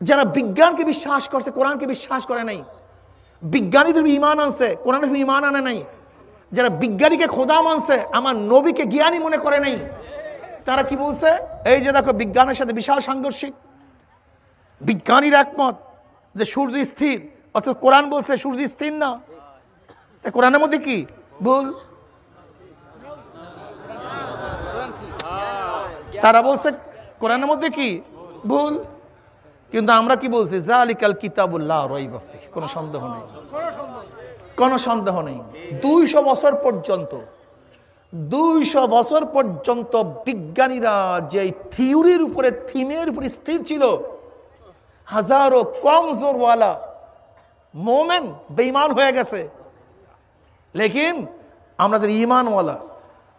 যারা বিজ্ঞানকে বিশ্বাস করছে, কোরআনকে বিশ্বাস করে নাই। বিজ্ঞানীদের ঈমান আনছে, কোরআনের ঈমান আনে নাই। যারা বিজ্ঞানীকে খোদা মানছে, আমার নবীকে জ্ঞানী মনে করে নাই, তারা কি বলছে? এই যে দেখো, বিজ্ঞানের সাথে বিশাল সাংঘর্ষিক। বিজ্ঞানীর একমত যে সূর্য স্থির, অথচ কোরআন বলছে সূর্য স্থির না। কোরআনের মধ্যে কি ভুল? তারা বলছে কোরআনের মধ্যে কি ভুল, কিন্তু আমরা কি বলছি? যালিকাল কিতাবুল্লাহ রাইবা ফীহ, কোনো সন্দেহ নেই, কোনো সন্দেহ নেই। 200 বছর পর্যন্ত, 200 বছর পর্যন্ত বিজ্ঞানীরা যে থিওরির উপরে, থিমের উপরে স্থির ছিল, হাজারো কমজোরওয়ালা মোমেন বেঈমান হয়ে গেছে। লেকিন আমরা যে ঈমানওয়ালা,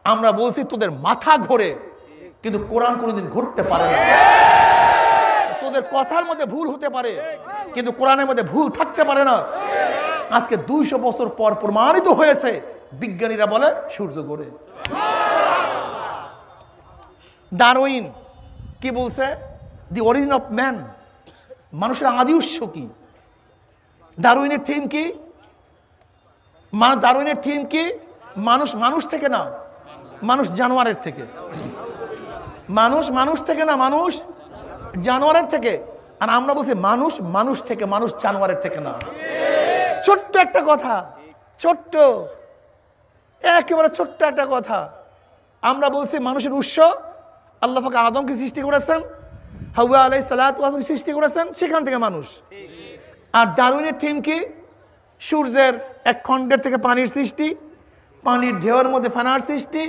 আমরা বলছি তোদের মাথা ঘোরে, কিন্তু কোরআন কোনোদিন ঘুরতে পারে না। তোদের কথার মধ্যে ভুল হতে পারে, কিন্তু কোরআনের মধ্যে ভুল থাকতে পারে না। আজকে 200 বছর পর প্রমাণিত হয়েছে, বিজ্ঞানীরা বলে সূর্য ঘোরে। ডারউইন কি বলছে? দি অরিজিন অফ ম্যান, মানুষের আদি উৎস কি? ডারউইনের থিম কি? ডারউইনের থিম কি? মানুষ মানুষ থেকে না, মানুষ জানোয়ারের থেকে। মানুষ মানুষ থেকে না, মানুষ জানোয়ারের থেকে। আর আমরা বলছি মানুষ মানুষ থেকে, মানুষ জানোয়ারের থেকে না। ছোট্ট একটা কথা, ছোট্ট, একেবারে ছোট্ট একটা কথা। আমরা বলছি মানুষের উৎস আল্লাহ পাক আদমকে সৃষ্টি করেছেন, হাওয়া আলাইহিস সালাতু ওয়াস সালামকে সৃষ্টি করেছেন, সেখান থেকে মানুষ। আর ডারউইনের থিম কি? সূর্যের এক খণ্ডের থেকে পানির সৃষ্টি, পানির ঢেউয়ের মধ্যে ফেনার সৃষ্টি,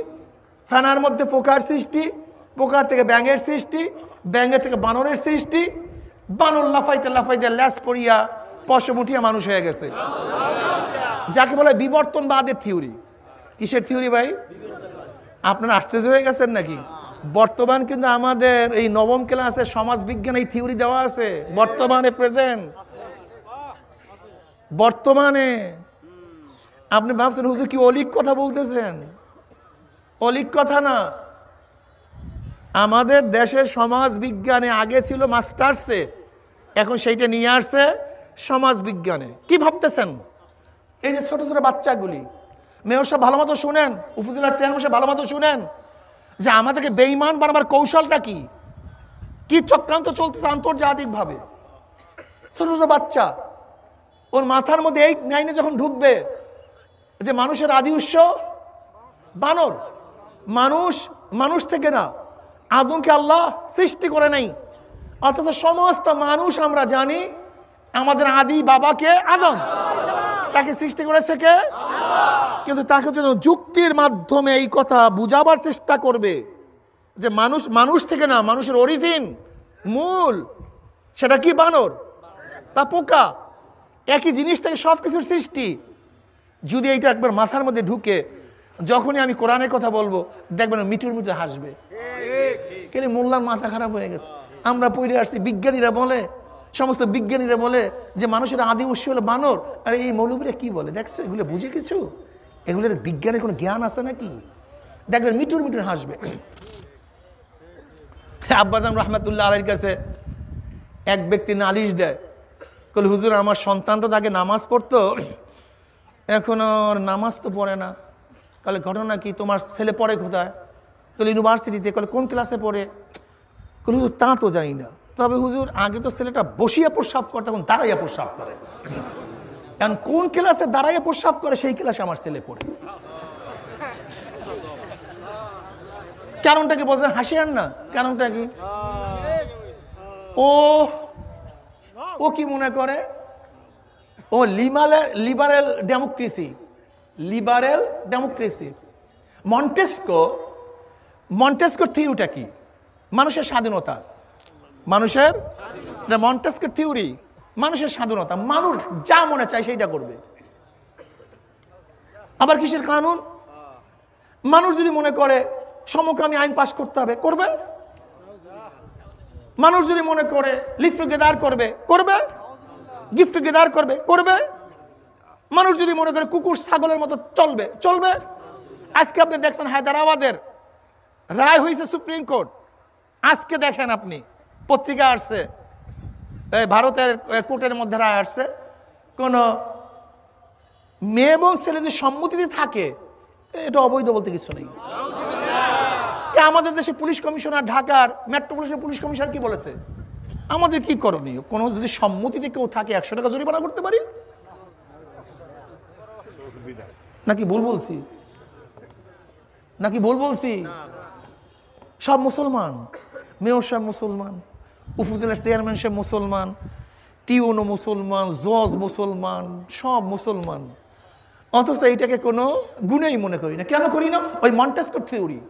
ফেনার মধ্যে পোকার সৃষ্টি, পোকার থেকে ব্যাঙের সৃষ্টি, ব্যাঙের থেকে বানরের সৃষ্টি, বানর লাফাইতে লাফাইতে ল্যাস পড়িয়া পশম উঠিয়া মানুষ হয়ে গেছে, যাকে বলে বিবর্তনবাদের থিওরি। কিসের থিওরি ভাই? আপনারা আশ্চর্য হয়ে গেছেন নাকি? বর্তমান কিন্তু আমাদের এই নবম ক্লাসে সমাজ বিজ্ঞান এই থিওরি দেওয়া আছে, বর্তমানে প্রেজেন্ট। বর্তমানে আপনি ভাবছেন হুজুর কি অলিক কথা বলতেছেন? অলিক কথা না। আমাদের দেশের সমাজ বিজ্ঞানে আগে ছিল মাস্টার্সে, এখন সেইটা নিয়ে আসছে সমাজ বিজ্ঞানে। কি ভাবতেছেন? এই যে ছোট ছোট বাচ্চাগুলি, মেয়র সাহেব ভালো মতো শুনেন, উপজেলার চেয়ারম্যান সাহেব ভালো মতো শুনেন, যে আমাদেরকে বেঈমান বানাবার কৌশলটা কি, কি চক্রান্ত চলতেছে আন্তর্জাতিকভাবে। ছোট ছোট বাচ্চা, ওর মাথার মধ্যে 8, 9-এ যখন ঢুকবে যে মানুষের আদি উৎস বানর, মানুষ মানুষ থেকে না, আদমকে আল্লাহ সৃষ্টি করে নাই। অথচ সমস্ত মানুষ আমরা জানি আমাদের আদি বাবাকে আদম, তাকে সৃষ্টি করেছে কে? কিন্তু তাকে যেন যুক্তির মাধ্যমে এই কথা বুঝাবার চেষ্টা করবে যে মানুষ মানুষ থেকে না, মানুষের অরিজিন, মূল সেটা কি? বানর বা পোকা, একই জিনিস থেকে সব কিছুর সৃষ্টি। যদি এইটা একবার মাথার মধ্যে ঢুকে, যখনই আমি কোরআনের কথা বলবো দেখবেন মিটুর মিটুর হাসবে। কেন? মোল্লার মাথা খারাপ হয়ে গেছে। আমরা পড়ে আসছি, বিজ্ঞানীরা বলে, সমস্ত বিজ্ঞানীরা বলে যে মানুষের আদি উৎস হলো বানর। আর এই মৌলবীরা কি বলে দেখছো? এগুলো বুঝে কিছু? এগুলোর বিজ্ঞানের কোনো জ্ঞান আছে নাকি? দেখবেন মিটুর মিটুর হাসবে। আব্বাজান রহমাতুল্লাহ আলাইহির কাছে এক ব্যক্তি নালিশ দেয়, বলে হুজুর আমার সন্তানটা তাকে নামাজ পড়তো, এখন আর নামাজ তো পড়ে না। তাহলে ঘটনা কি? তোমার ছেলে পড়ে কোথায়? তাহলে ইউনিভার্সিটিতে। বলে কোন ক্লাসে পড়ে? বলে হুজুর তা তো জানি না, তবে হুজুর আগে তো ছেলেটা বসিয়া প্রস্রাব করতো, এখন দাঁড়াইয়া প্রস্রাব করে। এখন কোন ক্লাসে দাঁড়াইয়া প্রস্রাব করে সেই ক্লাসে আমার ছেলে পড়ে। কারণটা কি বলছেন? হাসিয়েন না, কারণটা কি? ও কি মনে করে? ও লিবারেল ডেমোক্রেসি, লিবারেল ডেমোক্রেসি। মন্টেস্কোর থিওরিটা কি? মানুষের স্বাধীনতা, মানুষের মন্টেস্কোর থিওরি, মানুষের স্বাধীনতা, মানুষ যা মনে চায় সেইটা করবে। আবার কিসের কানুন? মানুষ যদি মনে করে সমকামী আইন পাশ করতে হবে, করবে। মানুষ যদি মনে করে লিফট টুগেদার করবে, করবে। গিফট টুগেদার করবে, করবে। মানুষ যদি মনে করে কুকুর ছাগলের মতো চলবে, চলবে। আজকে আপনি দেখছেন হায়দ্রাবাদের রায় হয়েছে সুপ্রিম কোর্ট। আজকে দেখেন আপনি পত্রিকা আসছে, ভারতের কোর্টের মধ্যে রায় আসছে, কোনো মেয়ে এবং ছেলে যদি সম্মতিতে থাকে এটা অবৈধ বলতে কিছু নেই। আমাদের দেশে পুলিশ কমিশনার, ঢাকার মেট্রোপলিটন পুলিশ কমিশনার কি বলেছে? আমাদের কি করণীয়? কোনো যদি সম্মতিতে কেউ থাকে 100 টাকা জরিমানা করতে পারি, নাকি ভুল বলছি? নাকি ভুল বলছি? সব মুসলমান, মেয়র সাহেব মুসলমান, উপজেলার চেয়ারম্যান সাহেব মুসলমান, টিউনো মুসলমান, জজ মুসলমান, সব মুসলমান, অথচ এইটাকে কোনো গুণেই মনে করি না। কেন করি না? ওই মন্টেস্কো থিওরি,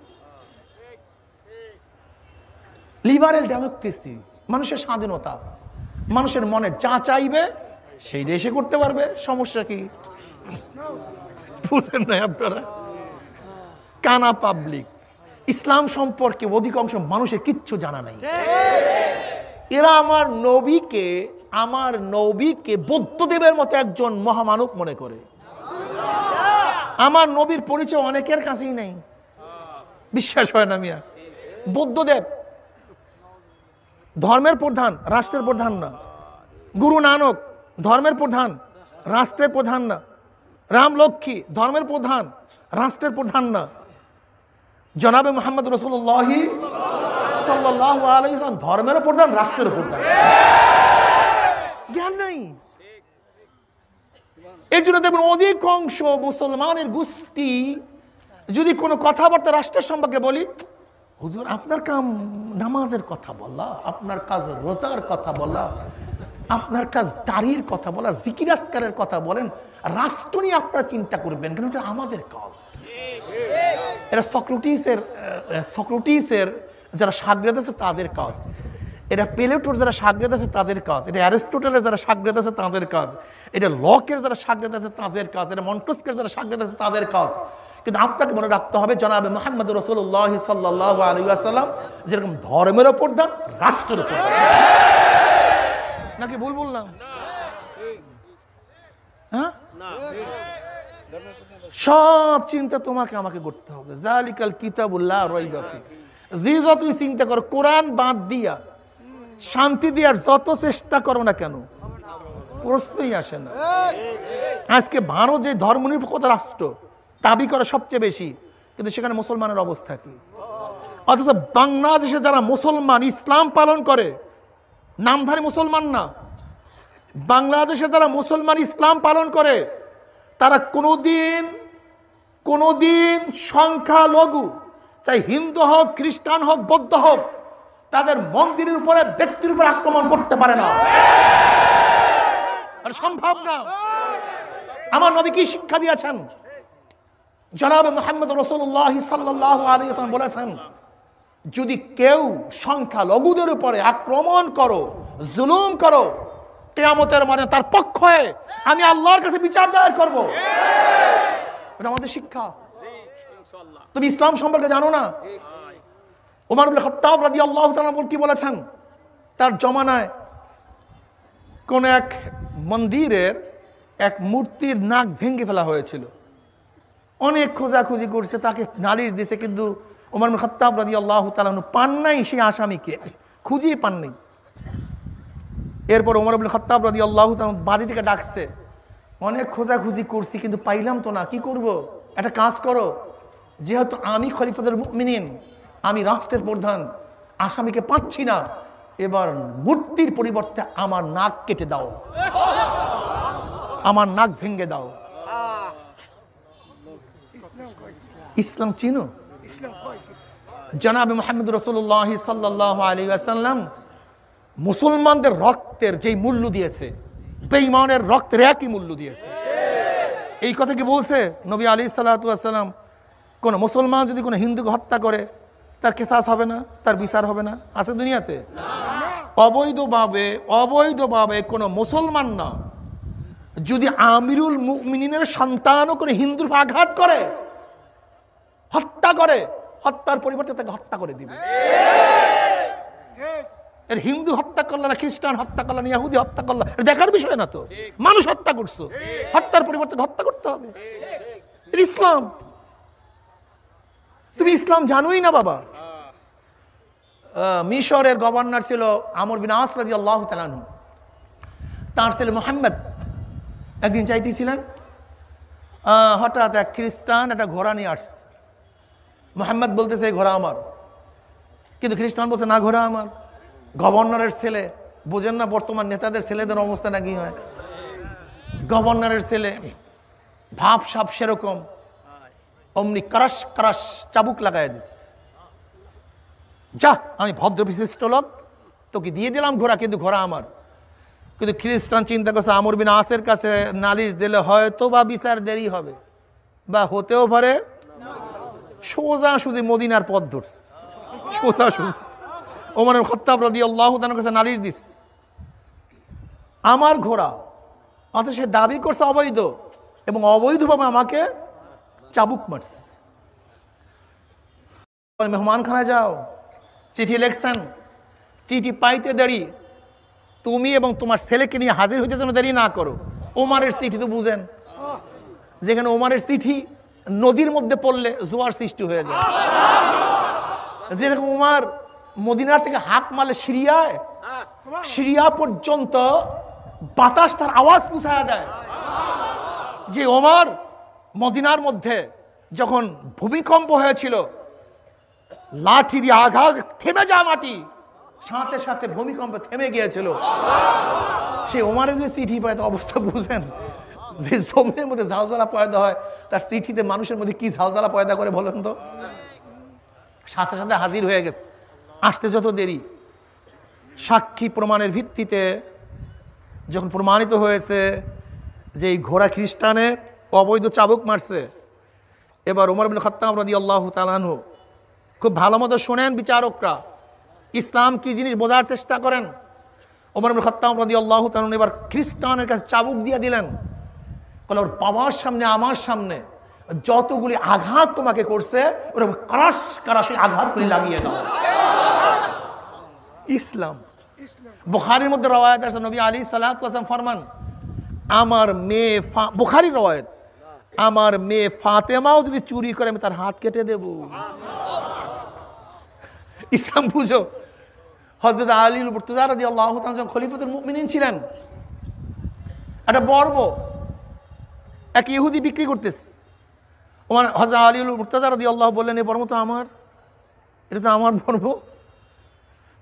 লিবারেল ডেমোক্রেসি, মানুষের স্বাধীনতা, মানুষের মনে যা চাইবে সেই দেশে করতে পারবে, সমস্যা কি? বুঝেন না আপনারা? কানা পাবলিক। ইসলাম সম্পর্কে অধিকাংশ মানুষের কিচ্ছু জানা নাই। এরা আমার নবীকে বৌদ্ধদেবের মতো একজন মহামানব মনে করে। আমার নবীর পরিচয় অনেকের কাছেই নেই, বিশ্বাস হয় না মিয়া। বৌদ্ধদেব ধর্মের প্রধান, রাষ্ট্রের প্রধান না। গুরু নানক ধর্মের প্রধান, রাষ্ট্রের প্রধান না। রাম লক্ষ্মী ধর্মের প্রধান, রাষ্ট্রের প্রধান না। জনাবে মুহাম্মদ রাসূলুল্লাহ সাল্লাল্লাহু আলাইহি ওয়াসাল্লাম ধর্মের প্রধান, রাষ্ট্রের প্রধান। জ্ঞান নাই। এর জন্য দেখবেন অধিকাংশ মুসলমানের গোষ্ঠী যদি কোনো কথাবার্তা রাষ্ট্রের সম্পর্কে বলি, হুজুর আপনার কাম নামাজের কথা বলা, আপনার কাজ রোজার কথা বলা, আপনার কাজ দাড়ির কথা বলা, জিকির আজকারের কথা বলেন, রাষ্ট্র নিয়ে আপনারা চিন্তা করবেন কেন? এটা আমাদের কাজ। এরা সক্রেটিসের যারা শাগরেদ আছে তাদের কাজ, এটা প্লেটোর যারা শাগরেদ আছে তাদের কাজ, এটা অ্যারিস্টটলের যারা শাগরেদ আছে তাদের কাজ, এটা লকের যারা শাগরেদ আছে তাদের কাজ, এটা মন্টেস্কের যারা শাগরেদ আছে তাদের কাজ। কিন্তু আপনাকে মনে রাখতে হবে জনাবে মুহাম্মদ রাসূলুল্লাহ সাল্লাল্লাহু আলাইহি ওয়াসাল্লাম যেরকম ধর্মের প্রধান, রাষ্ট্রের প্রধান। নাকি ভুল বললাম? হ্যাঁ, সব চিন্তা তোমাকে আমাকে করতে হবে। জালিকাল কিতাবুল্লাহ রাইবা ফি। যে যতই চিন্তা করো, কোরআন বাদ দিয়া শান্তি দেওয়ার যত চেষ্টা করো না কেন, প্রশ্নই আসে না। আজকে ভারত যে ধর্মনিরপেক্ষ রাষ্ট্র দাবি করে সবচেয়ে বেশি, কিন্তু সেখানে মুসলমানের অবস্থা কি? অথচ বাংলাদেশে যারা মুসলমান, ইসলাম পালন করে, নামধারী মুসলমান না, বাংলাদেশে যারা মুসলমান ইসলাম পালন করে, তারা কোনোদিন সংখ্যালঘু, চাই হিন্দু হোক, খ্রিস্টান হোক, বৌদ্ধ হোক, তাদের মন্দিরের উপরে, ব্যক্তির উপরে আক্রমণ করতে পারে না। সম্ভব না। আমার নবী কি শিক্ষা দিয়েছেন? জনাবে মুহাম্মদ রাসূলুল্লাহ সাল্লাল্লাহু আলাইহি ওয়াসাল্লাম বলেছেন, যদি কেউ সংখ্যালঘুদের উপরে আক্রমণ করো, জুলুম করো, কিয়ামতের মানে তার পক্ষে আমি আল্লাহর কাছে বিচার দায়ের করব। এটা আমাদের শিক্ষা। তুমি ইসলাম সম্পর্কে জানো না? ওমর ইবনে খাত্তাব রাদিয়াল্লাহু তাআলা কি বলেছেন? তার জমানায় কোন এক মন্দিরের এক মূর্তির নাক ভেঙে ফেলা হয়েছিল। অনেক খোঁজাখুঁজি করছে, তাকে নালিশ দিয়েছে, কিন্তু ওমর ইবনে খাত্তাব রাদিয়াল্লাহু তাআলা পান নাই সেই আসামিকে, খুঁজেই পান নাই। এরপর ওমর ইবনে খাত্তাব রাদিয়াল্লাহু তাআলা বাড়ি থেকে ডাকছে, অনেক খোঁজাখুঁজি করছি কিন্তু পাইলাম তো না, কি করব? একটা কাজ করো, যেহেতু আমি খলিফাতুল মুমিনিন, আমি রাষ্ট্রের প্রধান, আসামিকে পাচ্ছি না, এবার মূর্তির পরিবর্তে আমার নাক কেটে দাও, আমার নাক ভেঙে দাও। ইসলাম চিনো? জনাবে মুহাম্মদ রাসূলুল্লাহ সাল্লাল্লাহু আলাইহি ওয়াসাল্লাম মুসলমানদের রক্তের যেই মূল্য দিয়েছে, বেঈমানের রক্তের একই মূল্য দিয়েছে। এই কথা কি বলছে নবী আলাইহিস সালাতু ওয়াস সালাম? কোন মুসলমান যদি কোনো হিন্দুকে হত্যা করে, তার কিসাস হবে না, তার বিচার হবে না? আছে দুনিয়াতে? অবৈধভাবে কোনো মুসলমান না যদি আমিরুল মুমিনিনের সন্তানও কোনো হিন্দুর আঘাত করে, হত্যা করে, হত্যার পরিবর্তে তাকে হত্যা করে দিবে। এর হিন্দু হত্যা করলো না, খ্রিস্টান হত্যা করলো না, ইহুদি হত্যা করলো, দেখার বিষয় না তো। মানুষ হত্যা করছো, হত্যার পরিবর্তে হত্যা করতে হবে। এর ইসলাম। তুমি ইসলাম জানোই না বাবা। মিশরের গভর্নর ছিল আমর বিন আস রাদিয়াল্লাহু তাআলা আনহু। তার ছেলে মোহাম্মদ একদিন চাইতেছিলেন, হঠাৎ এক খ্রিস্টান একটা ঘোড়া নিয়ে আসছে। মোহাম্মদ বলতেছে এই ঘোড়া আমার, কিন্তু খ্রিস্টান বলছে না ঘোড়া আমার। গভর্নরের ছেলে, বোঝেন না বর্তমান নেতাদের ছেলেদের অবস্থা নাকি হয়। গভর্নরের ছেলে, ভাব সাপ সেরকম, অমনি কারাস কারাস চাবুক লাগাই দিস, যা আমি ভদ্র বিশিষ্ট লোক, তোকে দিয়ে দিলাম ঘোড়া, কিন্তু ঘোড়া আমার। কিন্তু খ্রিস্টান চিন্তা করছে আমর বিন আসের কাছে নালিশ দিলে হয়তো বা বিচার দেরি হবে, বা হতেও পারে। সোজা সুজি মদিনার পথ ধরছে, সোজা সুজি ওমর ইবনে খাত্তাব রাদিয়াল্লাহু তাআলার কাছে নালিশ দিস, আমার ঘোড়া। অথচ সে দাবি করছে অবৈধ, এবং অবৈধভাবে আমাকে চাবুক মারছে। মেহমানখানায় যাও, চিঠি লেখছেন, চিঠি পাইতে দেরি, তুমি এবং তোমার ছেলেকে নিয়ে হাজির হইতে যেন দেরি না করো। ওমারের চিঠি তো বুঝেন, যেখানে ওমারের চিঠি নদীর মধ্যে পড়লে জোয়ার সৃষ্টি হয়ে যায়। যেরকম ওমার মদিনার থেকে হাক মারলে সিরিয়া পর্যন্ত বাতাস তার আওয়াজ পৌঁছায় দেয়। যে ওমর মদিনার মধ্যে যখন ভূমিকম্প হয়েছিল, লাঠি দিয়ে আঘাত, থেমে যা মাটি, সাথে সাথে ভূমিকম্প থেমে গিয়েছিল। সেই ওমরের যে চিঠি পায়, তার অবস্থা বুঝেন। যে জমির মধ্যে ঝালঝালা পয়দা হয়, তার চিঠিতে মানুষের মধ্যে কি ঝালঝালা পয়দা করে বলেন তো। সাথে সাথে হাজির হয়ে গেছে। আসতে যত দেরি, সাক্ষী প্রমাণের ভিত্তিতে যখন প্রমাণিত হয়েছে যে এই ঘোড়া খ্রিস্টানের অবৈধ চাবুক মারছে, এবার ওমর ইবনে খাত্তাব রাদিয়াল্লাহু তাআলা আনহু খুব ভালো মতো শোনেন, বিচারকরা ইসলাম কি জিনিস বোঝার চেষ্টা করেন। ওমর ইবনে খাত্তাব রাদিয়াল্লাহু তাআলা এবার খ্রিস্টানের কাছে চাবুক দিয়ে দিলেন, বলে ওর বাবার সামনে আমার সামনে যতগুলি আঘাত তোমাকে করছে, ওরকম কারাস কারাস আঘাতগুলি লাগিয়ে দাও। ইসলাম। বুখারীর মধ্যে রওয়ায়াত আছে, নবী আলাইহিস সালাতু ওয়াস সালাম ফরমান, আমার মেয়ে বুখারীর রওয়ায়াত, আমার মেয়ে ফাতেমাও যদি চুরি করে আমি তার হাত কেটে দেব। ইসলাম বুঝো। হযরত আলী মুর্তজা রাদিয়াল্লাহু তাআলা যখন খলিফাতুল মুমিনিন ছিলেন, একটা বর্ম এক ইহুদি বিক্রি করতেছে। ওমর হযরত আলী মুর্তজা রাদিয়াল্লাহু বললেন, এই বর্ম তো আমার, এটা তো আমার বর্ম।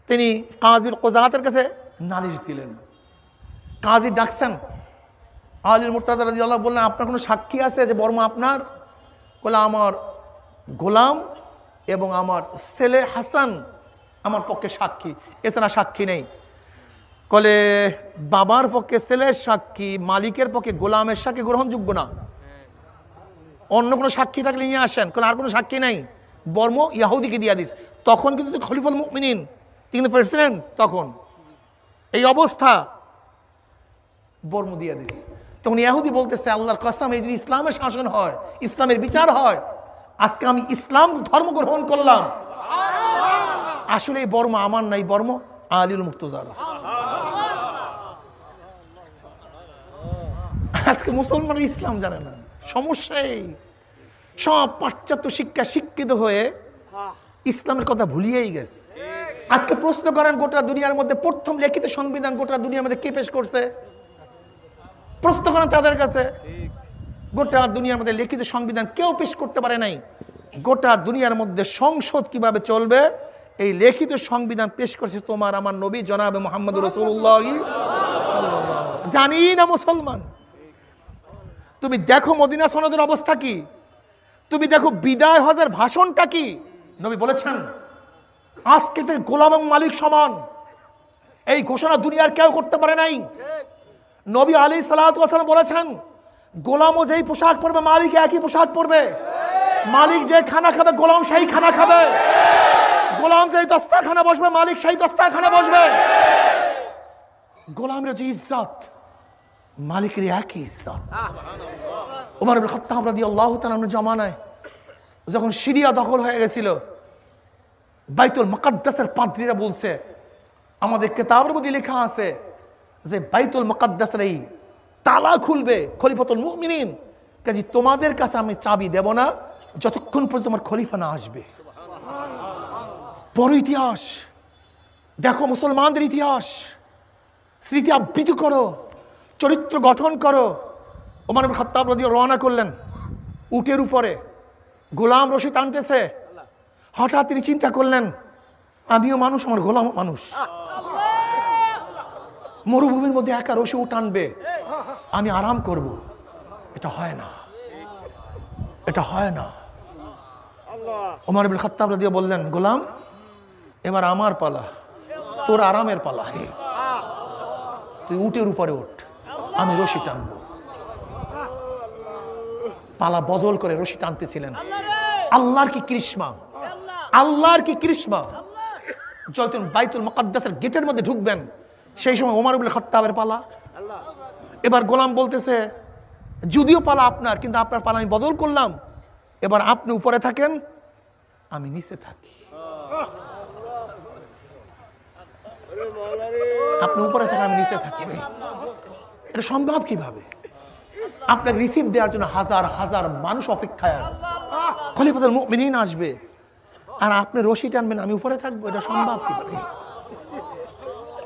তিনি কাজীর কোজাতের কাছে নালিশ দিলেন। কাজী ডাকছেন, আলী মুর্তজা রাদিয়াল্লাহু বললেন, আপনার কোনো সাক্ষী আছে যে বর্ম আপনার? বলে, আমার গোলাম এবং আমার ছেলে হাসান আমার পক্ষে সাক্ষী, এছাড়া সাক্ষী নেই। বলে, বাবার পক্ষে ছেলের সাক্ষী, মালিকের পক্ষে গোলামের সাক্ষী গ্রহণযোগ্য না, অন্য কোনো সাক্ষী থাকলে নিয়ে আসেন। কারণ আর কোনো সাক্ষী নাই, বর্ম ইয়াহুদিকে দিয়া দিস। তখন কিন্তু খলিফাতুল মুমিনিন, কিন্তু প্রেসিডেন্ট তখন, এই অবস্থা, বর্ম দিয়া দিস। তখন ইয়াহুদি বলতেছে, আল্লাহর কসম, এই যদি ইসলামের শাসন হয়, ইসলামের বিচার হয়, আজকে আমি ইসলাম ধর্ম গ্রহণ করলাম। আসলে এই বর্ম আমার নাই, বর্ম আলীল মুর্তজার। আজকে মুসলমান ইসলাম জানে না, সমস্যাই সব পাশ্চাত্য শিক্ষা শিক্ষিত হয়ে ইসলামের কথা ভুলিয়েই গেছে। আজকে প্রশ্ন করেন, গোটা দুনিয়ার মধ্যে প্রথম লিখিত সংবিধান গোটা দুনিয়ার মধ্যে কে পেশ করছে? প্রশ্ন করেন তাদের কাছে, গোটা দুনিয়ার মধ্যে লিখিত সংবিধান কেউ পেশ করতে পারে নাই। গোটা দুনিয়ার মধ্যে সংসদ কিভাবে চলবে, এই লিখিত সংবিধান পেশ করছে তোমার আমার নবী জনাবে মুহাম্মদ রাসূলুল্লাহ। জানি না মুসলমান, তুমি দেখো মদিনা সনদের অবস্থা কি, তুমি দেখো বিদায় হজের ভাষণটা কি। নবী বলেছেন, আজকে থেকে গোলাম এবং মালিক সমান, এই ঘোষণা দুনিয়ার কেউ করতে পারে নাই। নবী আলাইহিস সালাতু ওয়াস সালাম বলেছেন, গোলামও যেই পোশাক পরবে মালিক একই পোশাক পরবে, মালিক যে খানা খাবে গোলাম সেই খানা খাবে, গোলাম যেই দস্তারখানা বসবে মালিক সেই দস্তারখানা বসবে। গোলামের যে ইজ্জত, মালিকের একই ইজ্জত। ওমর ইবনে খাত্তাব রাদিয়াল্লাহু তাআলার জামানায় যখন সিরিয়া দখল হয়ে গেছিল, বাইতুল মুকাদ্দাসের পাদ্রীরা বলছে, আমাদের কিতাবের মধ্যে লেখা আছে যে বাইতুল মুকাদ্দাসের এই তালা খুলবে খলিফাতুল মুমিনিন, কাজে তোমাদের কাছে আমি চাবি দেব না যতক্ষণ পর্যন্ত তোমার খলিফা না আসবে। বড় ইতিহাস দেখো, মুসলমানদের ইতিহাস, স্মৃতি আবৃত করো। চরিত্র গঠন করো। ওমর ইবনে খাত্তাব রাদিয়াল্লাহু রওনা করলেন উটের উপরে, গোলাম রশি টানতেছে। হঠাৎ তিনি চিন্তা করলেন, আমিও মানুষ, আমার গোলাম মানুষ। মরুভূমির মধ্যে একা রশি টানবে, আমি আরাম করব, এটা হয় না, এটা হয় না। ওমর ইবনে খাত্তাব রাদিয়াল্লাহু বললেন, গোলাম এবার আমার পালা, তোর আরামের পালা, তুই উটের উপরে ওঠ, আমি রশি টানবো। পালা বদল করে রশি টানতেছিলেন। আল্লাহর কি কৃষ্মা, আল্লাহর কি কৃষ্মা। যখন বাইতুল মুকাদ্দাসের গেটের মধ্যে ঢুকবেন, সেই সময় ওমর ইবনে খাত্তাবের পালা। এবার গোলাম বলতেছে, যদিও পালা আপনার, কিন্তু আপনার পালা আমি বদল করলাম, এবার আপনি উপরে থাকেন, আমি নিচে থাকি। আপনি উপরে থাকেন, আমি নিচে থাকি। এটা সম্ভব কিভাবে? আপনাকে রিসিভ দেওয়ার জন্য হাজার হাজার মানুষ অপেক্ষায় আছে, খলিফাতুল মুমিনিন আসবে, আর আপনি রশি টানবেন, আমি উপরে থাকবো, এটা সম্ভব কিভাবে?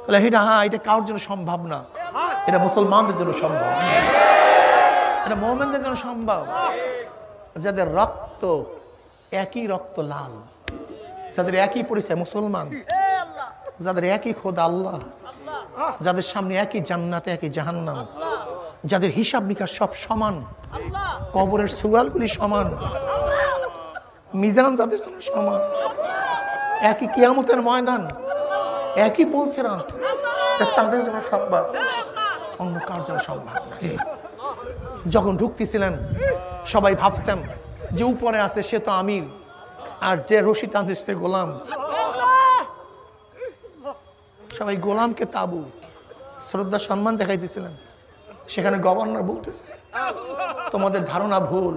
বলে এটা এটা কারোর জন্য সম্ভব না, এটা মুসলমানদের জন্য সম্ভব, এটা মুমিনদের জন্য সম্ভব, যাদের রক্ত একই রক্ত লাল, যাদের একই পরিচয় মুসলমান, যাদের একই খোদা আল্লাহ, যাদের সামনে একই জান্নাতে একই জাহান্নাম, যাদের হিসাব নিকাশ সব সমান, কবরের সুয়ালগুলি সমান, মিজান যাদের জন্য সমান, একই কিয়ামতের ময়দান, একই পুলসিরাত, তাদের জন্য সম্ভব, অন্য কার জন্য সম্ভব না। যখন ঢুকতেছিলেন সবাই ভাবছেন যে উপরে আছে সে তো আমির, আর যে রশি টানছে সে গোলাম। সবাই গোলামকে তাবু শ্রদ্ধা সম্মান দেখাইতেছিলেন। সেখানে গভর্নর বলতেছে, তোমাদের ধারণা ভুল,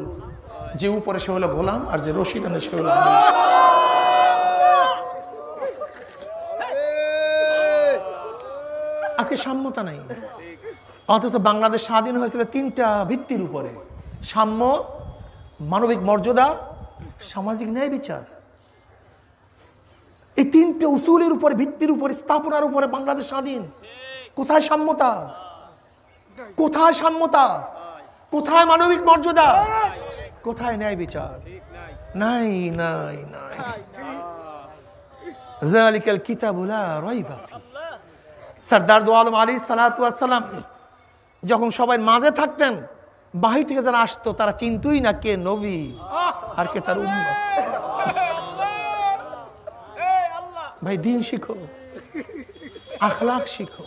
যে উপরে সে হলো গোলাম, আর যে রশি টানে সে হলো আমির। আজকে সাম্যতা নাই, অথচ বাংলাদেশ স্বাধীন হয়েছিল তিনটা ভিত্তির উপরে: সাম্য, মানবিক মর্যাদা, সামাজিক ন্যায় বিচার। এই তিনটে উসুলের উপরে, ভিত্তির উপরে, স্থাপনার উপরে বাংলাদেশ স্বাধীন। কোথায় সাম্যতা? কোথায় সাম্যতা? কোথায় মানবিক মর্যাদা? কোথায় ন্যায় বিচার? নাই নাই নাই। যালিকাল কিতাবু লা রাইবা ফীহ। সরদার দো আলম আলাইহিস সালাতু ওয়াস সালাম যখন সবাই মাঝে থাকতেন, বাহির থেকে যারা আসতো তারা চিনতই না কে নবী আর কে তার উম্মত। ভাই দিন শিখো, আখলাক শিখো।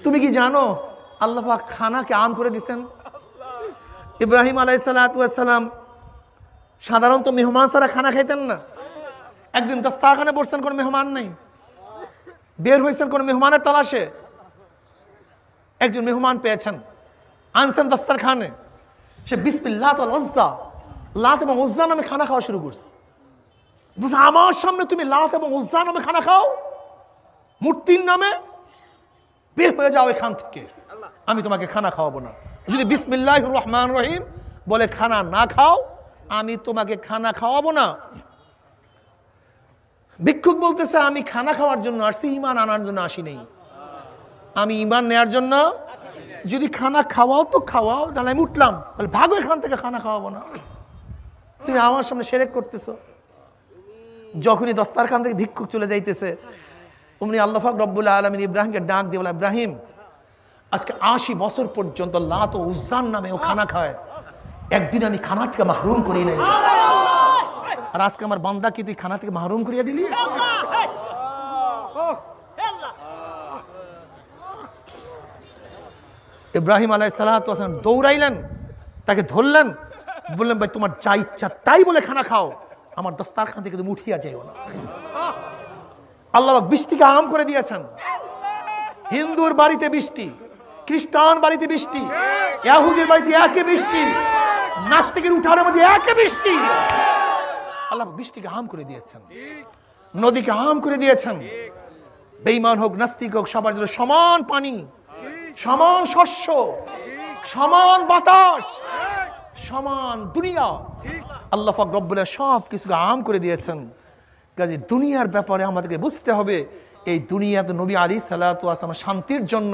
তুমি কি জানো আল্লাহ পাক খানাকে আম করে দিয়েছেন? ইব্রাহিম আলাইহিস সালাতু ওয়াস সালাম সাধারণত মেহমান ছাড়া খানা খাইতেন না। একদিন দস্তারখানে বসছেন, কোনো মেহমান নেই, বের হয়েছেন কোনো মেহমানের তালাশে। একজন মেহমান পেয়েছেন, আনছেন দস্তারখানে। সে বিসমিল্লাহ ওয়াল উজ্জা, লাত এবং উজ্জা নামে খানা খাওয়া শুরু করছে। বুঝা, আমার সামনে তুমি লাত এবং উজ্জা নামে খানা খাও, মূর্তির নামে? বের হয়ে যাও এখান থেকে, আমি তোমাকে খানা খাওয়াবো না। যদি বিসমিল্লাহির রহমানির রহিম বলে খানা না খাও, আমি তোমাকে খানা খাওয়াবো না। ভিক্ষুক বলতেছে, আমি খানা খাওয়ার জন্য আসছি, ঈমান আনার জন্য আসি নাই। আমি ঈমান নেয়ার জন্য, যদি খানা খাওয়াও তো খাওয়াও, নাহলে আমি উঠলাম। বলে ভাগো এখান থেকে, খানা খাওয়াবো না। তুমি আমার সামনে শিরক করতেছো। যখনই দস্তারখান থেকে ভিক্ষুক চলে যাইতেছে, অমনি আল্লাহ পাক রব্বুল আলামিন ইব্রাহিমকে ডাক দিয়ে বলে, ইব্রাহিম আজকে 80 বছর পর্যন্ত লাত ও উজ্জার নামে ও খানা খায়, একদিন আমি খানা থেকে মাহরুম করি নাই, আর আজকে আমার বান্দা কি তুই খানা থেকে মাহরুম করিয়া দিলি? ইব্রাহিম আলাইহিস সালাতু ওয়াস সালাম দৌড়াইলেন, তাকে ধরলেন, বললেন ভাই তোমার যা ইচ্ছা তাই বলে খানা খাও, আমার দস্তারখান থেকে তুমি উঠিয়া যাইও না। আল্লাহ বৃষ্টিকে আম করে দিয়েছেন। হিন্দুর বাড়িতে বৃষ্টি, খ্রিস্টান বাড়িতে বৃষ্টি, ইহুদির বাড়িতে একই বৃষ্টি, নাস্তিকের উঠানের মধ্যে একই বৃষ্টি। আল্লাহ বৃষ্টিকে আম করে দিয়েছেন, নদীকে আম করে দিয়েছেন। বেঈমান হোক নাস্তিক হোক, সবার জন্য সমান পানি, সমান শস্য, সমান বাতাস, সমান দুনিয়া। আল্লাহ পাক রব্বুল আলামিন সব কিছুকে আম করে দিয়েছেন। কাজে দুনিয়ার ব্যাপারে আমাদেরকে বুঝতে হবে, এই দুনিয়াতে নবী আলাইহিস সালাতু ওয়াস সালাম শান্তির জন্য